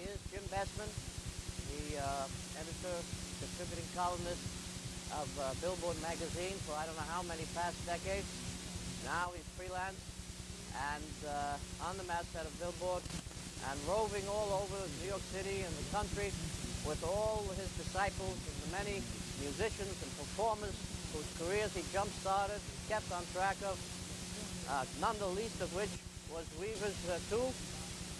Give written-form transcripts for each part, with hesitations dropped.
is Jim Bessman, the editor, contributing columnist of Billboard magazine for I don't know how many past decades. Now he's freelance and on the masthead of Billboard and roving all over New York City and the country with all his disciples and the many musicians and performers whose careers he jump-started, kept on track of, none the least of which was Weaver's Two,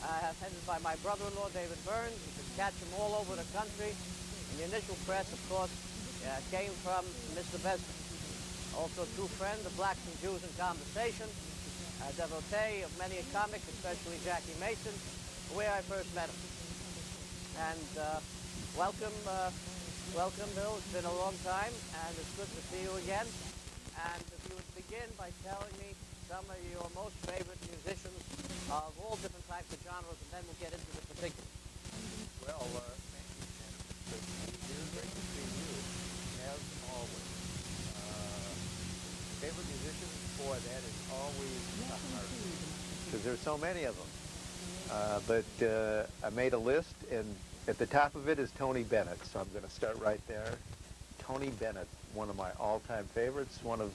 headed by my brother-in-law, David Burns. You could catch him all over the country. And the initial press, of course, came from Mr. Bessman. Also a true friend of Blacks and Jews in Conversation, a devotee of many a comic, especially Jackie Mason, where I first met him. And welcome, Bill. It's been a long time, and it's good to see you again. And if you would begin by telling me some of your most favorite musicians of all different types of genres, and then we'll get into the particulars. Well, thank you, Shannon. It's great to see you, as always. Favorite musicians? Boy, that is always hard, because there's so many of them. But I made a list, and at the top of it is Tony Bennett, so I'm going to start right there. Tony Bennett, one of my all-time favorites, one of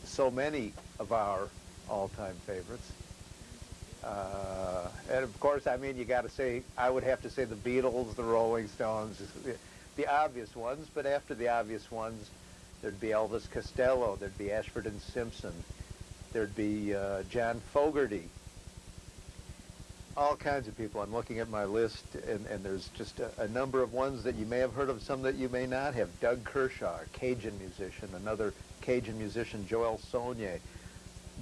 so many of our all-time favorites. And of course, I mean, you got to say, I would have to say the Beatles, the Rolling Stones, the obvious ones, but after the obvious ones, there'd be Elvis Costello, there'd be Ashford and Simpson, there'd be John Fogerty, all kinds of people. I'm looking at my list, and there's just a number of ones that you may have heard of, some that you may not have. Doug Kershaw, a Cajun musician, another Cajun musician, Joel Sonnier.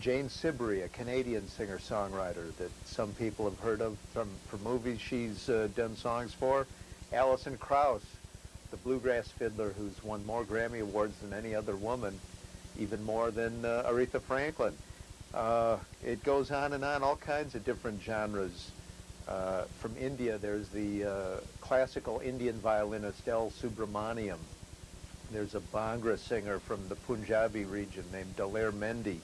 Jane Siberry, a Canadian singer-songwriter that some people have heard of from movies she's done songs for. Alison Krauss, the bluegrass fiddler who's won more Grammy Awards than any other woman, even more than Aretha Franklin. It goes on and on, all kinds of different genres. From India, there's the classical Indian violinist L. Subramaniam. There's a Bhangra singer from the Punjabi region named Daler Mendi.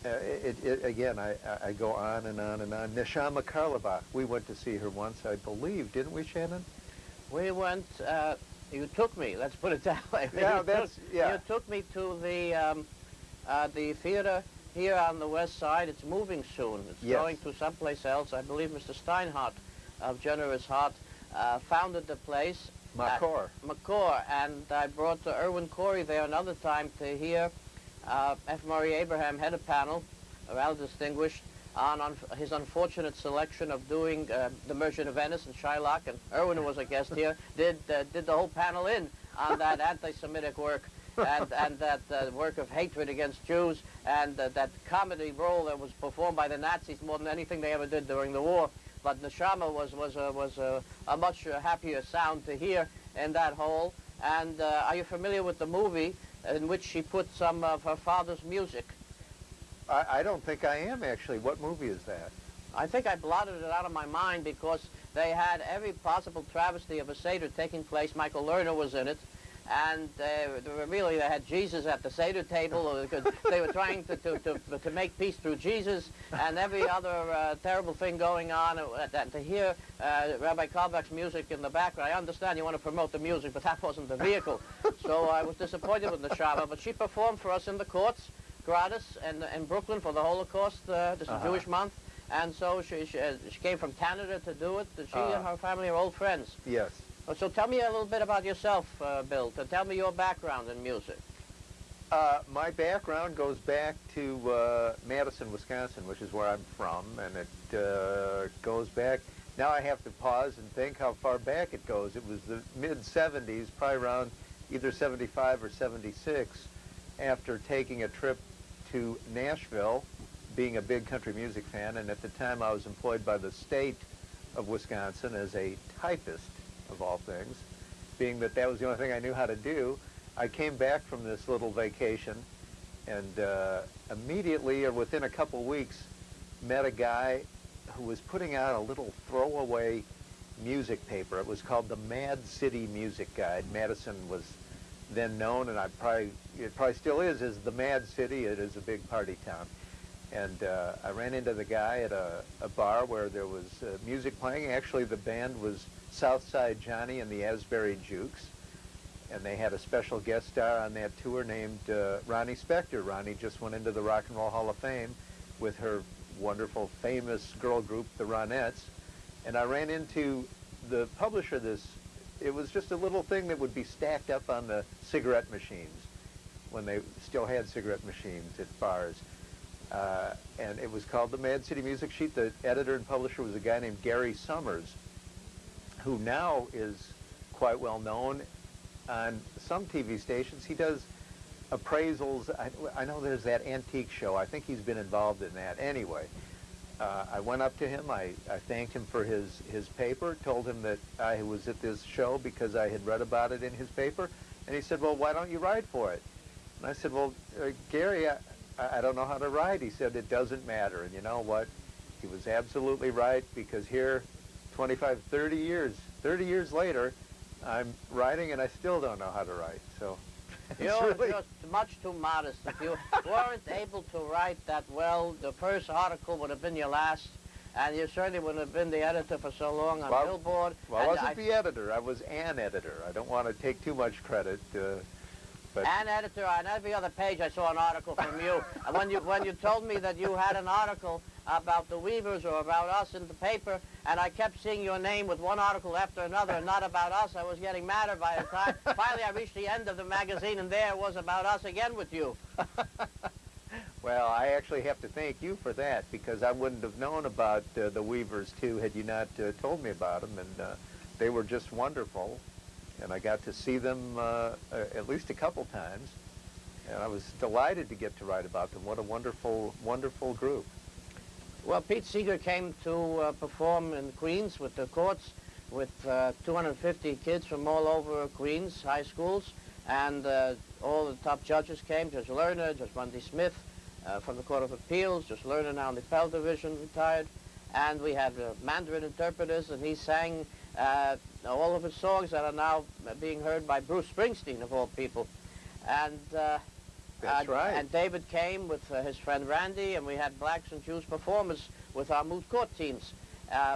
Again, I go on and on and on. Neshama Karlabach, we went to see her once, I believe, didn't we, Shannon? We went, you took me, let's put it that way. Yeah, You took me to the theater here on the west side. It's moving soon. It's going to someplace else. I believe Mr. Steinhardt of Generous Heart founded the place. McCore. And I brought Erwin Corey there another time to hear F. Murray Abraham had a panel, rather distinguished, on his unfortunate selection of doing The Merchant of Venice and Shylock, and Erwin was a guest here, did the whole panel in on that anti-Semitic work and that work of hatred against Jews, and that comedy role that was performed by the Nazis more than anything they ever did during the war. But Neshama was a much happier sound to hear in that whole. And are you familiar with the movie in which she put some of her father's music? I don't think I am, actually. What movie is that? I think I blotted it out of my mind because they had every possible travesty of a Seder taking place. Michael Lerner was in it. And they had Jesus at the Seder table. They were trying to make peace through Jesus, and every other terrible thing going on. And to hear Rabbi Kalbach's music in the background, I understand you want to promote the music, but that wasn't the vehicle. So I was disappointed with Neshama. But she performed for us in the courts, gratis, in Brooklyn for the Holocaust, this is Jewish month. And so she came from Canada to do it. She and her family are old friends. Yes. So tell me a little bit about yourself, Bill. Tell me your background in music. My background goes back to Madison, Wisconsin, which is where I'm from, and it goes back. Now I have to pause and think how far back it goes. It was the mid-'70s, probably around either 75 or 76, after taking a trip to Nashville, being a big country music fan, and at the time I was employed by the state of Wisconsin as a typist, of all things, being that was the only thing I knew how to do. I came back from this little vacation and immediately, or within a couple weeks, met a guy who was putting out a little throwaway music paper. It was called the Mad City Music Guide. Madison was then known, and it probably still is, as the Mad City. It is a big party town. And I ran into the guy at a bar where there was music playing. Actually, the band was Southside Johnny and the Asbury Jukes. And they had a special guest star on that tour named Ronnie Spector. Ronnie just went into the Rock and Roll Hall of Fame with her wonderful, famous girl group, the Ronettes. And I ran into the publisher of this. It was just a little thing that would be stacked up on the cigarette machines when they still had cigarette machines at bars. And it was called the Mad City Music Sheet. The editor and publisher was a guy named Gary Summers, who now is quite well known on some TV stations. He does appraisals. I know there's that antique show. I think he's been involved in that. Anyway, I went up to him. I thanked him for his paper, told him that I was at this show because I had read about it in his paper. And he said, well, why don't you write for it? And I said, well, Gary, I don't know how to write. He said, it doesn't matter. And you know what? He was absolutely right, because here, 25, 30 years later, I'm writing and I still don't know how to write. So You're just much too modest. If you weren't able to write that well, the first article would have been your last, and you certainly wouldn't have been the editor for so long on Billboard. Well, I wasn't the editor. I was an editor. I don't want to take too much credit. But an editor, on every other page I saw an article from you. And when you told me that you had an article about the Weavers or about us in the paper, and I kept seeing your name with one article after another and not about us, I was getting madder by the time. Finally, I reached the end of the magazine, and there it was about us again with you. Well, I actually have to thank you for that, because I wouldn't have known about the Weavers, too, had you not told me about them, and they were just wonderful. And I got to see them at least a couple times, and I was delighted to get to write about them. What a wonderful, wonderful group. Well, Pete Seeger came to perform in Queens with the Courts, with 250 kids from all over Queens high schools, and all the top judges came. Judge Lerner, Judge Bundy Smith from the Court of Appeals, Judge Lerner now in the Pell Division, retired, and we had Mandarin interpreters, and he sang all of his songs that are now being heard by Bruce Springsteen, of all people. And that's right. And David came with his friend Randy, and we had blacks and Jews performers with our moot court teams,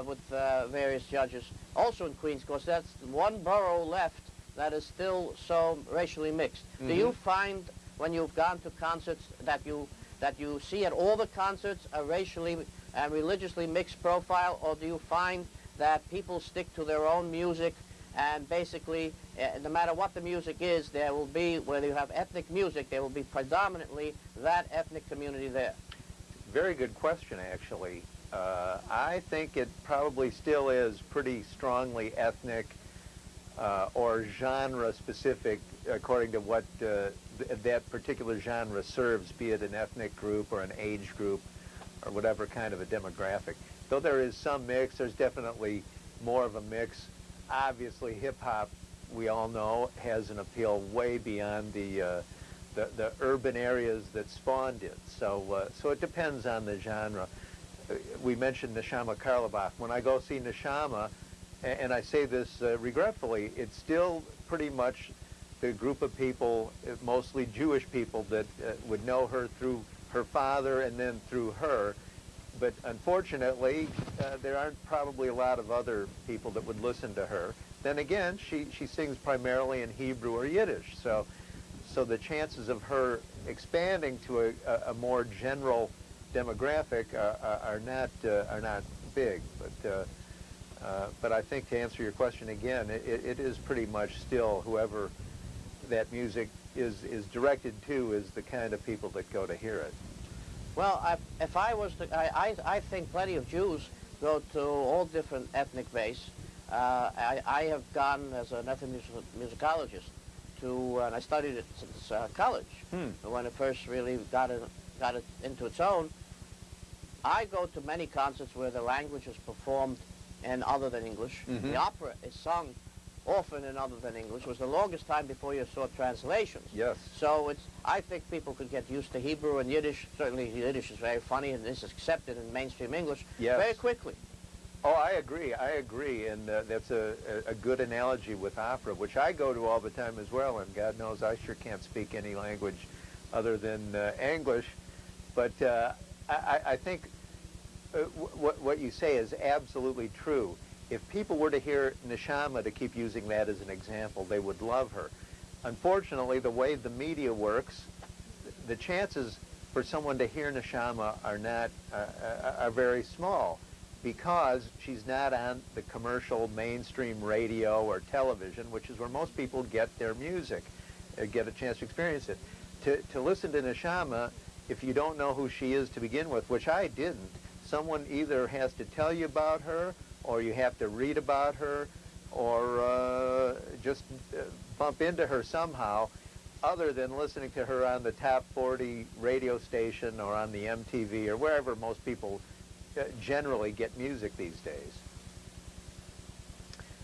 with various judges, also in Queens, because that's one borough left that is still so racially mixed. Mm-hmm. Do you find, when you've gone to concerts, that you see at all the concerts a racially and religiously mixed profile, or do you find that people stick to their own music, and basically, no matter what the music is, there will be, whether you have ethnic music, there will be predominantly that ethnic community there? Very good question, actually. I think it probably still is pretty strongly ethnic or genre-specific, according to what that particular genre serves, be it an ethnic group or an age group or whatever kind of a demographic. Though there is some mix, there's definitely more of a mix. Obviously, hip-hop, we all know, has an appeal way beyond the urban areas that spawned it. So it depends on the genre. We mentioned Neshama Karlovac. When I go see Neshama, and I say this regretfully, it's still pretty much the group of people, mostly Jewish people, that would know her through her father and then through her. But unfortunately, there aren't probably a lot of other people that would listen to her. Then again, she sings primarily in Hebrew or Yiddish, so the chances of her expanding to a more general demographic are not big. But I think, to answer your question again, it is pretty much still whoever that music is directed to is the kind of people that go to hear it. Well, if I was to, I think plenty of Jews go to all different ethnic base. I have gone as an ethnomusicologist to, and I studied it since college, when it first really got it into its own. I go to many concerts where the language is performed in other than English. Mm-hmm. The opera is sung often in other than English. It was the longest time before you saw translations. Yes. So I think people could get used to Hebrew and Yiddish. Certainly Yiddish is very funny and is accepted in mainstream English very quickly. Oh, I agree, and that's a good analogy with opera, which I go to all the time as well, and God knows I sure can't speak any language other than English. But I think what you say is absolutely true. If people were to hear Neshama, to keep using that as an example, they would love her. Unfortunately, the way the media works, the chances for someone to hear Neshama are very small, because she's not on the commercial mainstream radio or television, which is where most people get their music, get a chance to experience it. To listen to Neshama, if you don't know who she is to begin with, which I didn't, someone either has to tell you about her, or you have to read about her, or just bump into her somehow, other than listening to her on the top 40 radio station or on the MTV or wherever most people generally get music these days.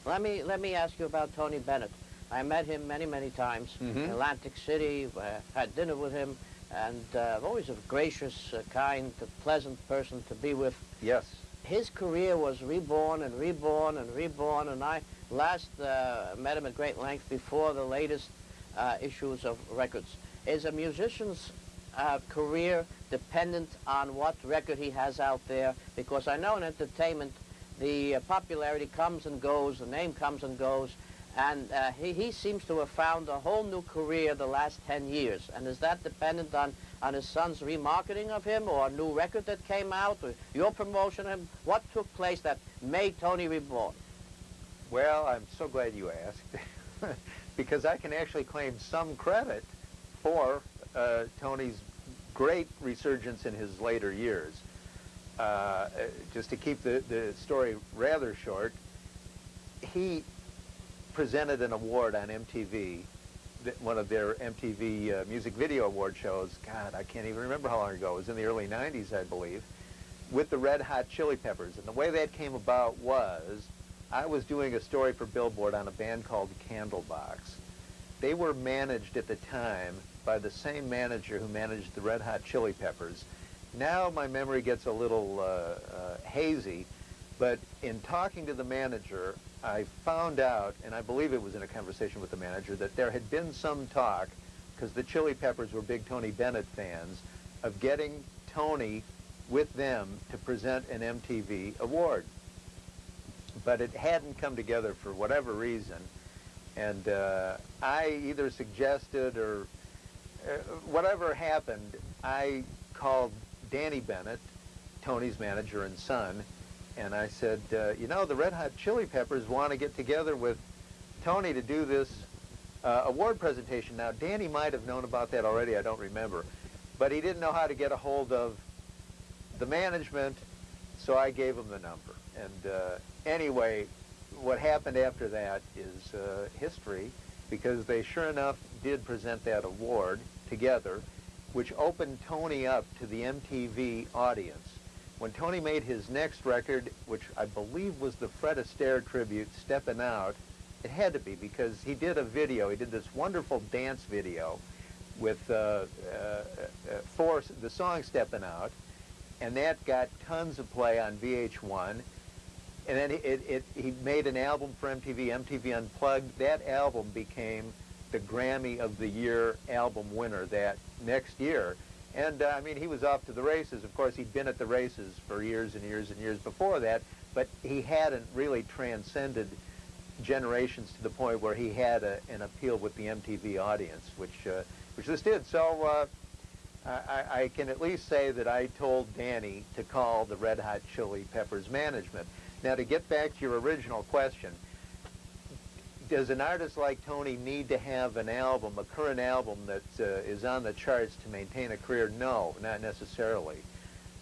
Let me ask you about Tony Bennett. I met him many times in Atlantic City, had dinner with him, and always a gracious, kind, pleasant person to be with. Yes. His career was reborn and reborn and reborn, and I last met him at great length before the latest issues of records. Is a musician's career dependent on what record he has out there? Because I know in entertainment, the popularity comes and goes, the name comes and goes, and he seems to have found a whole new career the last 10 years. And is that dependent on his son's remarketing of him, or a new record that came out, or your promotion of him? What took place that made Tony reborn? Well, I'm so glad you asked, because I can actually claim some credit for Tony's great resurgence in his later years. Just to keep the story rather short, he presented an award on MTV, one of their MTV music video award shows. God, I can't even remember how long ago. It was in the early 90s, I believe, with the Red Hot Chili Peppers. And the way that came about was, I was doing a story for Billboard on a band called Candlebox. They were managed at the time by the same manager who managed the Red Hot Chili Peppers. Now my memory gets a little hazy, but in talking to the manager, I found out, and I believe it was in a conversation with the manager, that there had been some talk, because the Chili Peppers were big Tony Bennett fans, of getting Tony with them to present an MTV award. But it hadn't come together for whatever reason, and I either suggested or whatever happened, I called Danny Bennett, Tony's manager and son, and I said, you know, the Red Hot Chili Peppers want to get together with Tony to do this award presentation. Now, Danny might have known about that already, I don't remember, but he didn't know how to get a hold of the management, so I gave him the number. And anyway, what happened after that is history, because they sure enough did present that award together, which opened Tony up to the MTV audience. When Tony made his next record, which I believe was the Fred Astaire tribute, Steppin' Out, it had to be, because he did a video. He did this wonderful dance video with for the song Steppin' Out, and that got tons of play on VH1. And then he made an album for MTV, MTV Unplugged. That album became the Grammy of the Year album winner that next year. And I mean, he was off to the races. Of course, he'd been at the races for years and years and years before that, but he hadn't really transcended generations to the point where he had an appeal with the MTV audience, which this did. So I can at least say that I told Danny to call the Red Hot Chili Peppers management. Now, to get back to your original question, does an artist like Tony need to have an album, a current album that is on the charts to maintain a career? No, not necessarily.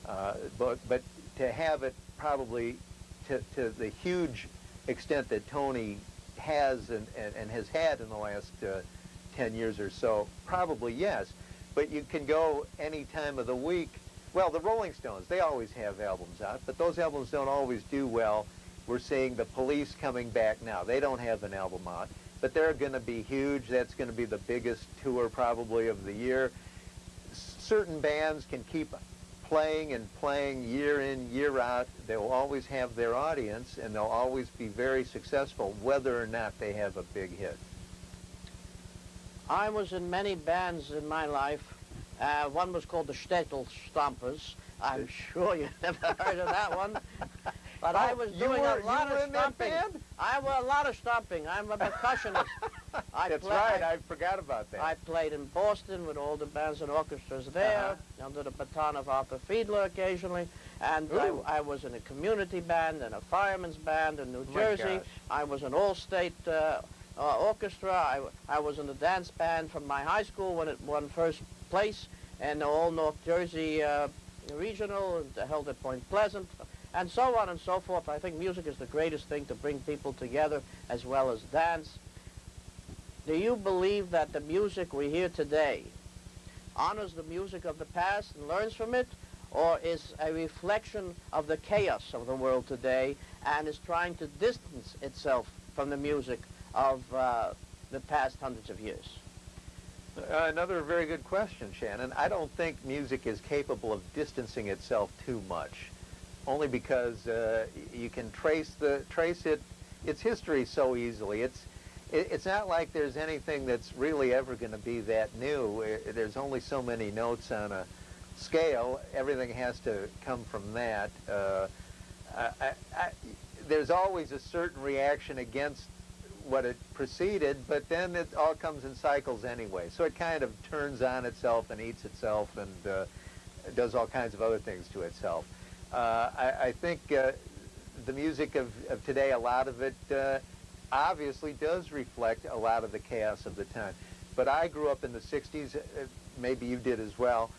But to have it probably to the huge extent that Tony has and has had in the last 10 years or so, probably yes. But you can go any time of the week. Well, the Rolling Stones, they always have albums out, but those albums don't always do well. We're seeing the Police coming back now. They don't have an album out, but they're going to be huge. That's going to be the biggest tour probably of the year. Certain bands can keep playing and playing year in, year out. They will always have their audience, and they'll always be very successful, whether or not they have a big hit. I was in many bands in my life. One was called the Shtetl Stompers, I'm sure you never heard of that one. But I was doing a lot of stomping. I was a lot of stomping. I'm a percussionist. That's right. I forgot about that. I played in Boston with all the bands and orchestras there, under the baton of Arthur Fiedler occasionally. And I was in a community band and a fireman's band in New Jersey. I was an all-state orchestra. I was in the dance band from my high school when it won first place in the all-North Jersey regional, and held at Point Pleasant, and so on and so forth. I think music is the greatest thing to bring people together as well as dance. Do you believe that the music we hear today honors the music of the past and learns from it, or is a reflection of the chaos of the world today and is trying to distance itself from the music of the past hundreds of years? Another very good question, Shannon. I don't think music is capable of distancing itself too much, only because you can trace its history so easily. It's not like there's anything that's really ever going to be that new. There's only so many notes on a scale. Everything has to come from that. There's always a certain reaction against what it preceded, but then it all comes in cycles anyway. So it kind of turns on itself and eats itself and does all kinds of other things to itself. I think the music of today, a lot of it obviously does reflect a lot of the chaos of the time. But I grew up in the 60s, maybe you did as well,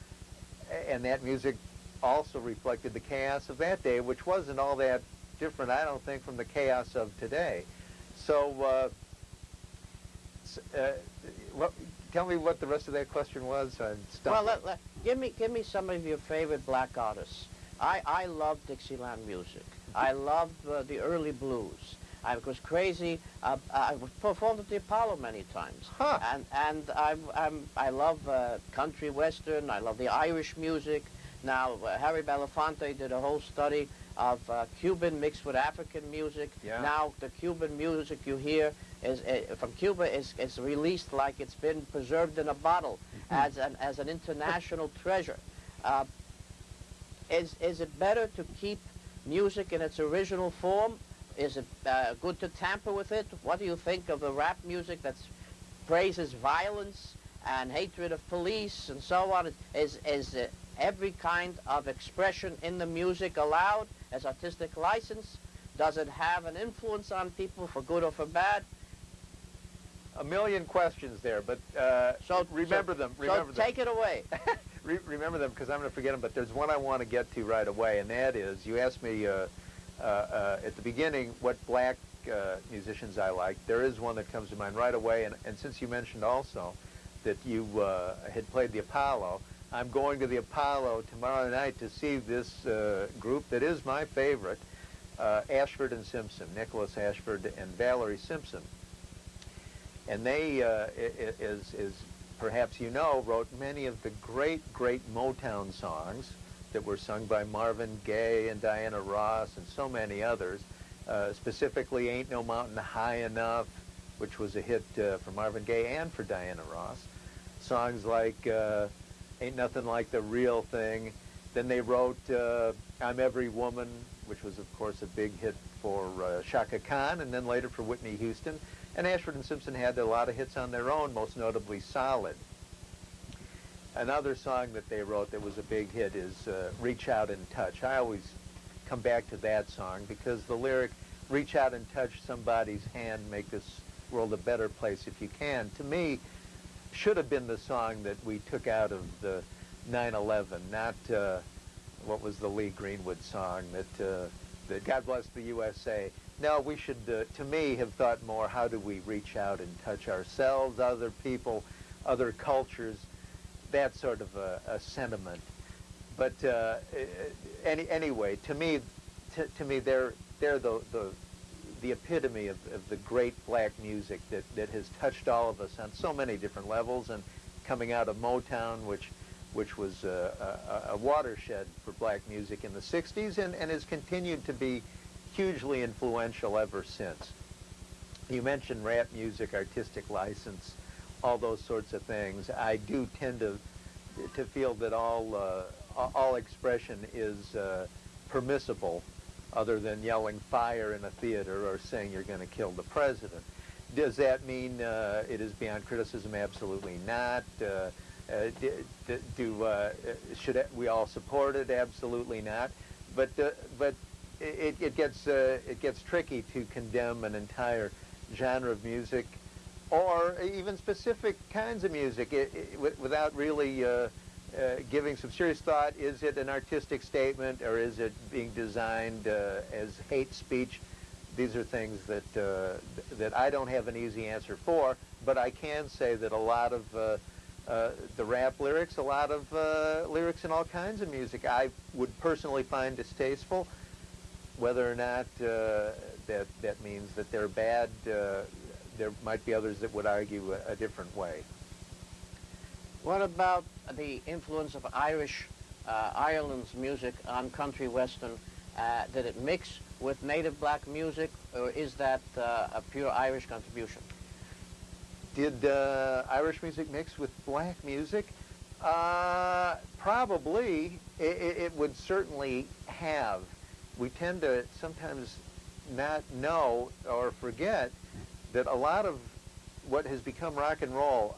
and that music also reflected the chaos of that day, which wasn't all that different, I don't think, from the chaos of today. So, tell me what the rest of that question was. I'm stumped. Well, give me some of your favorite black artists. I love Dixieland music. I love the early blues. I was crazy. I performed at the Apollo many times, and I love country western. I love the Irish music. Now Harry Belafonte did a whole study of Cuban mixed with African music. Yeah. Now the Cuban music you hear is from Cuba is released like it's been preserved in a bottle as an international treasure. Is it better to keep music in its original form? Is it good to tamper with it? What do you think of the rap music that praises violence and hatred of police and so on? Is every kind of expression in the music allowed as artistic license? Does it have an influence on people for good or for bad? A million questions there, but remember them. Remember them. Take it away. Remember them, because I'm going to forget them, but there's one I want to get to right away, and that is, you asked me at the beginning what black musicians I like. There is one that comes to mind right away, and since you mentioned also that you had played the Apollo, I'm going to the Apollo tomorrow night to see this group that is my favorite, Ashford and Simpson, Nicholas Ashford and Valerie Simpson. And they, as perhaps you know, wrote many of the great Motown songs that were sung by Marvin Gaye and Diana Ross and so many others, specifically Ain't No Mountain High Enough, which was a hit for Marvin Gaye and for Diana Ross. Songs like Ain't Nothing Like the Real Thing. Then they wrote I'm Every Woman, which was, of course, a big hit for Chaka Khan, and then later for Whitney Houston. And Ashford and Simpson had a lot of hits on their own, most notably Solid. Another song that they wrote that was a big hit is Reach Out and Touch. I always come back to that song because the lyric, reach out and touch somebody's hand, make this world a better place if you can, to me, should have been the song that we took out of the 9/11, not what was the Lee Greenwood song that God Bless the USA. No, we should, to me, have thought more, how do we reach out and touch ourselves, other people, other cultures, that sort of a sentiment. But anyway, to me, they're the epitome of the great black music that has touched all of us on so many different levels, and coming out of Motown, which was a watershed for black music in the 60s and has continued to be hugely influential ever since. You mentioned rap music, artistic license, all those sorts of things. I do tend to feel that all all expression is permissible, other than yelling fire in a theater or saying you're going to kill the president. Does that mean it is beyond criticism? Absolutely not. Should we all support it? Absolutely not. But it gets tricky to condemn an entire genre of music, or even specific kinds of music, without really giving some serious thought. Is it an artistic statement, or is it being designed as hate speech? These are things that I don't have an easy answer for, but I can say that a lot of the rap lyrics, a lot of lyrics in all kinds of music, I would personally find distasteful. Whether or not that means that they're bad, there might be others that would argue a different way. What about the influence of Ireland's music on country western? Did it mix with native black music, or is that a pure Irish contribution? Did Irish music mix with black music? Probably. It would certainly have. We tend to sometimes not know or forget that a lot of what has become rock and roll,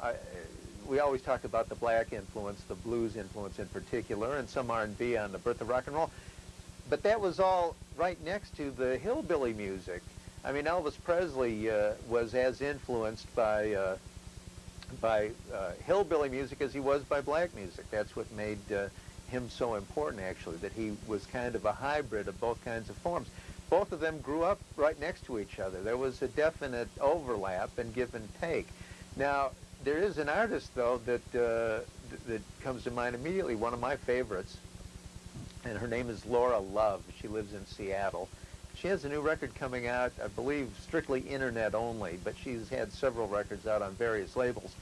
we always talk about the black influence, the blues influence in particular, and some R&B on the birth of rock and roll. But that was all right next to the hillbilly music. I mean, Elvis Presley was as influenced by hillbilly music as he was by black music. That's what made him so important, actually, that he was kind of a hybrid of both kinds of forms. Both of them grew up right next to each other. There was a definite overlap and give and take. Now, there is an artist, though, that comes to mind immediately, one of my favorites, and her name is Laura Love. She lives in Seattle. She has a new record coming out, I believe, strictly internet only, but she's had several records out on various labels.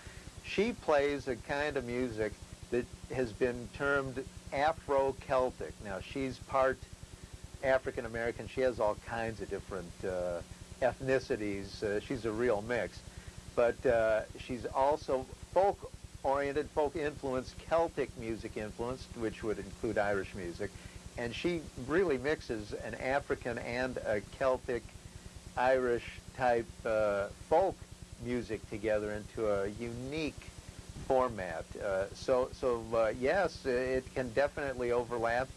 She plays a kind of music that has been termed Afro-Celtic. Now, she's part African-American. She has all kinds of different ethnicities. She's a real mix. But she's also folk-oriented, folk-influenced, Celtic music influenced, which would include Irish music. And she really mixes an African and a Celtic, Irish type folk music together into a unique format. Yes, it can definitely overlap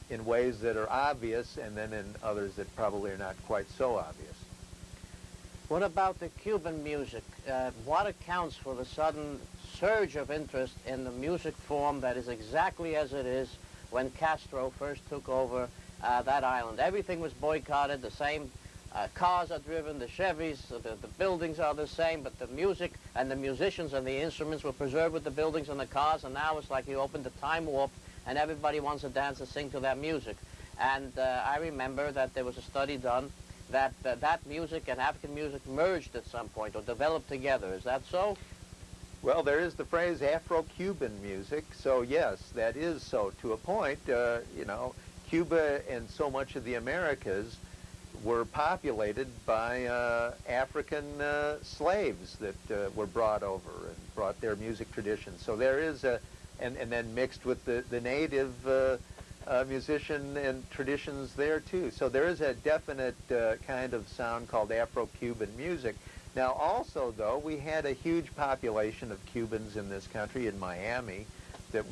in ways that are obvious, and then in others that probably are not quite so obvious. What about the Cuban music? What accounts for the sudden surge of interest in the music form that is exactly as it is when Castro first took over that island? Everything was boycotted. The same cars are driven, the Chevys, the buildings are the same, but the music and the musicians and the instruments were preserved with the buildings and the cars, and now it's like you opened a time warp and everybody wants to dance and sing to that music. And I remember that there was a study done that that music and African music merged at some point or developed together. Is that so? Well, there is the phrase Afro-Cuban music, so yes, that is so to a point. Cuba and so much of the Americas were populated by African slaves that were brought over and brought their music traditions. So there is and then mixed with the native musician and traditions there too. So there is a definite kind of sound called Afro-Cuban music. Now also, though, we had a huge population of Cubans in this country, in Miami, that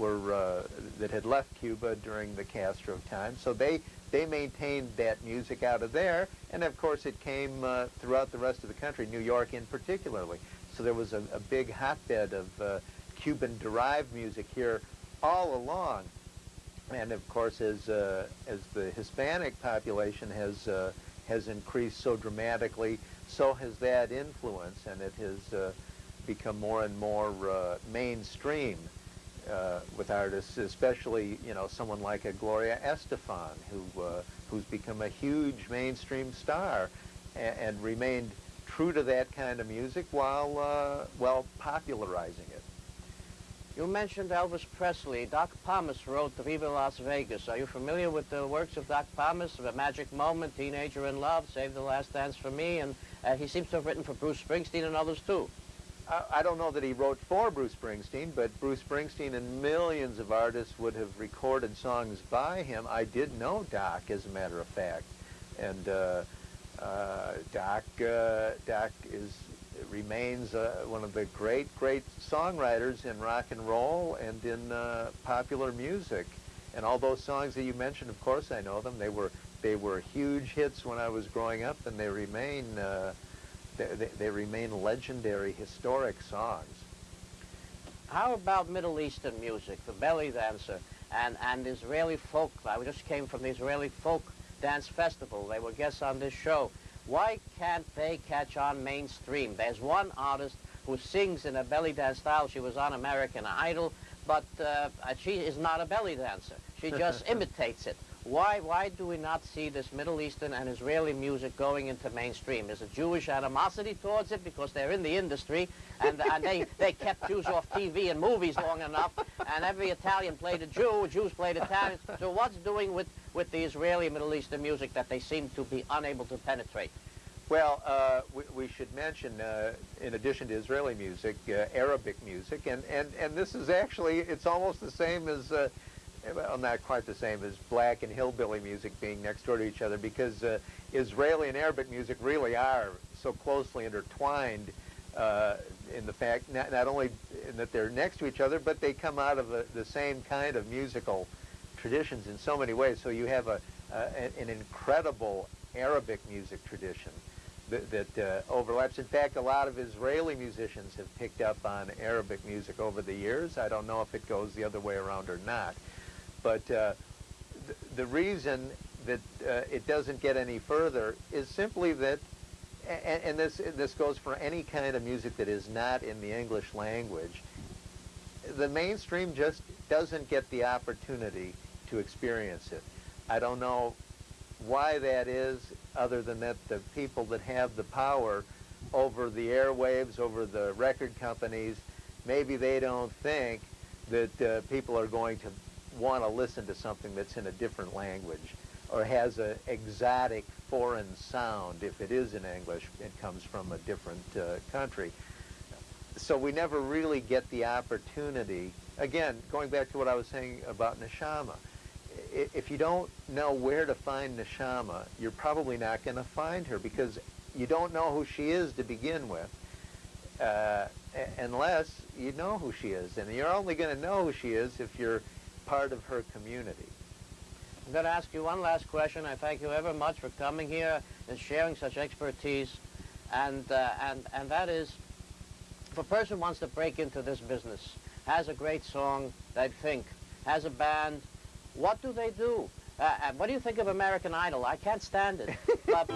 had left Cuba during the Castro time. So they maintained that music out of there, and of course it came throughout the rest of the country, New York in particularly. So there was a big hotbed of Cuban-derived music here all along. And of course, as the Hispanic population has increased so dramatically, so has that influence, and it has become more and more mainstream with artists, especially someone like a Gloria Estefan, who's become a huge mainstream star and remained true to that kind of music while popularizing it. You mentioned Elvis Presley. Doc Pomus wrote Viva Las Vegas. Are you familiar with the works of Doc Pomus? The Magic Moment, Teenager in Love, Save the Last Dance for Me, and he seems to have written for Bruce Springsteen and others too. I don't know that he wrote for Bruce Springsteen, but Bruce Springsteen and millions of artists would have recorded songs by him. I did know Doc, as a matter of fact, and Doc remains one of the great songwriters in rock and roll and in popular music. And all those songs that you mentioned, of course, I know them. They were huge hits when I was growing up, and they remain legendary, historic songs. How about Middle Eastern music, the belly dancer, and Israeli folk? I just came from the Israeli folk dance festival. They were guests on this show. Why can't they catch on mainstream? There's one artist who sings in a belly dance style. She was on American Idol, but she is not a belly dancer. She just imitates it. Why do we not see this Middle Eastern and Israeli music going into mainstream? Is it Jewish animosity towards it because they're in the industry and they kept Jews off TV and movies long enough, and every Italian played a Jew, Jews played Italians. So what's doing with the Israeli Middle Eastern music that they seem to be unable to penetrate? Well, we should mention, in addition to Israeli music, Arabic music, and this is actually, it's almost the same as, well, not quite the same as black and hillbilly music being next door to each other, because Israeli and Arabic music really are so closely intertwined in the fact, not only in that they're next to each other, but they come out of the same kind of musical traditions in so many ways. So you have an incredible Arabic music tradition that overlaps. In fact, a lot of Israeli musicians have picked up on Arabic music over the years. I don't know if it goes the other way around or not. But the reason that it doesn't get any further is simply that, and this goes for any kind of music that is not in the English language, the mainstream just doesn't get the opportunity to experience it. I don't know why that is, other than that the people that have the power over the airwaves, over the record companies, maybe they don't think that people are going to want to listen to something that's in a different language or has an exotic foreign sound. If it is in English, it comes from a different country. So we never really get the opportunity. Again, going back to what I was saying about Neshama, if you don't know where to find Neshama, you're probably not going to find her, because you don't know who she is to begin with, unless you know who she is. And you're only going to know who she is if you're part of her community. I'm going to ask you one last question. I thank you ever much for coming here and sharing such expertise. And that is, if a person wants to break into this business, has a great song, they think, has a band, what do they do? What do you think of American Idol? I can't stand it. But